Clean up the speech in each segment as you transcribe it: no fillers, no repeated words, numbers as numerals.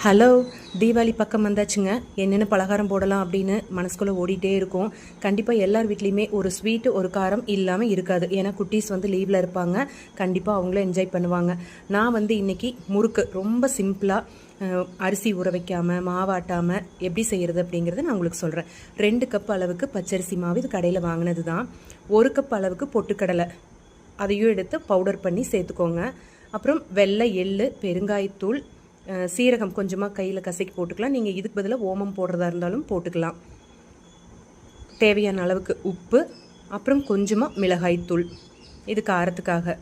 Hello, Deepavali பக்கம் வந்தாச்சுங்க. என்னென்ன பலகாரம் போடலாம் அப்படின்னு மனசுக்குள்ளே ஓடிட்டே இருக்கும். கண்டிப்பாக எல்லார் வீட்லேயுமே ஒரு ஸ்வீட்டு ஒரு காரம் இல்லாமல் இருக்காது. ஏன்னா குட்டீஸ் வந்து லீவில் இருப்பாங்க. கண்டிப்பாக அவங்களும் என்ஜாய் பண்ணுவாங்க. நான் வந்து இன்றைக்கி முறுக்கு ரொம்ப சிம்பிளாக அரிசி ஊற வைக்காமல் மாவாட்டாமல் எப்படி செய்கிறது அப்படிங்கிறத நான் உங்களுக்கு சொல்கிறேன். 2 கப் அளவுக்கு பச்சரிசி மாவு, இது கடையில் வாங்கினது தான். 1 கப் அளவுக்கு பொட்டுக்கடலை, அதையும் எடுத்து பவுடர் பண்ணி சேர்த்துக்கோங்க. அப்புறம் வெள்ளை, எள்ளு, பெருங்காயத்தூள், சீரகம் கொஞ்சமாக கையில் கசக்கி போட்டுக்கலாம். நீங்கள் இதுக்கு பதிலாக ஓமம் போடுறதா இருந்தாலும் போட்டுக்கலாம். தேவையான அளவுக்கு உப்பு, அப்புறம் கொஞ்சமாக மிளகாய்த்தூள், இது காரத்துக்காக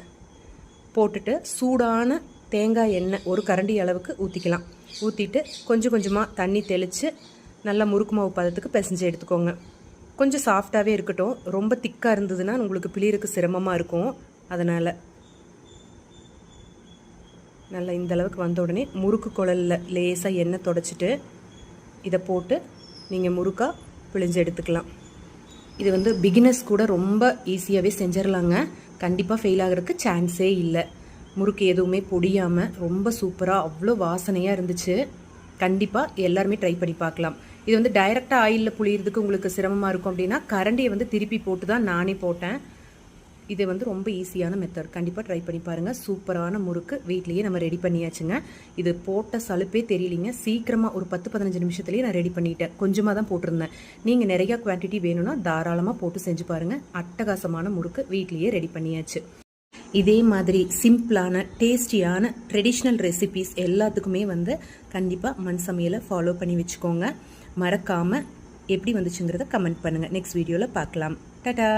போட்டுட்டு சூடான தேங்காய் எண்ணெய் ஒரு கரண்டி அளவுக்கு ஊற்றிக்கலாம். ஊற்றிட்டு கொஞ்சம் கொஞ்சமாக தண்ணி தெளித்து நல்லா முறுக்கு மாவு பதத்துக்கு பிசைஞ்சு எடுத்துக்கோங்க. கொஞ்சம் சாஃப்டாகவே இருக்கட்டும். ரொம்ப திக்காக இருந்ததுன்னா உங்களுக்கு பிழியறதுக்கு சிரமமாக இருக்கும். அதனால் நல்லா இந்த அளவுக்கு வந்த உடனே முறுக்கு குழலில் லேசாக எண்ணெய் தொடச்சிட்டு இதை போட்டு நீங்கள் முறுக்காக பிழிஞ்சு எடுத்துக்கலாம். இது வந்து பிகினர்ஸ் கூட ரொம்ப ஈஸியாகவே செஞ்சிடலாங்க. கண்டிப்பாக ஃபெயில் ஆகிறதுக்கு சான்ஸே இல்லை. முறுக்கு எதுவுமே பொடியாமல் ரொம்ப சூப்பராக அவ்வளோ வாசனையாக இருந்துச்சு. கண்டிப்பாக எல்லாருமே ட்ரை பண்ணி பார்க்கலாம். இது வந்து டைரெக்டாக ஆயிலில் புளியறதுக்கு உங்களுக்கு சிரமமாக இருக்கும் அப்படின்னா கரண்டியை வந்து திருப்பி போட்டு தான் நானே போட்டேன். இது வந்து ரொம்ப ஈஸியான மெத்தட். கண்டிப்பாக ட்ரை பண்ணி பாருங்கள். சூப்பரான முறுக்கு வீட்லேயே நம்ம ரெடி பண்ணியாச்சுங்க. இது போட்ட சலுப்பே தெரியலிங்க. சீக்கிரமாக ஒரு 10-15 நிமிஷத்துலேயே நான் ரெடி பண்ணிட்டேன். கொஞ்சமாக தான் போட்டிருந்தேன். நீங்கள் நிறையா குவான்டிட்டி வேணும்னா தாராளமாக போட்டு செஞ்சு பாருங்கள். அட்டகாசமான முறுக்கு வீட்லேயே ரெடி பண்ணியாச்சு. இதே மாதிரி சிம்பிளான டேஸ்டியான ட்ரெடிஷ்னல் ரெசிபீஸ் எல்லாத்துக்குமே வந்து கண்டிப்பாக மண் சமையலை ஃபாலோ பண்ணி வச்சுக்கோங்க. மறக்காமல் எப்படி வந்துச்சுங்கிறத கமெண்ட் பண்ணுங்கள். நெக்ஸ்ட் வீடியோவில் பார்க்கலாம். டாடா.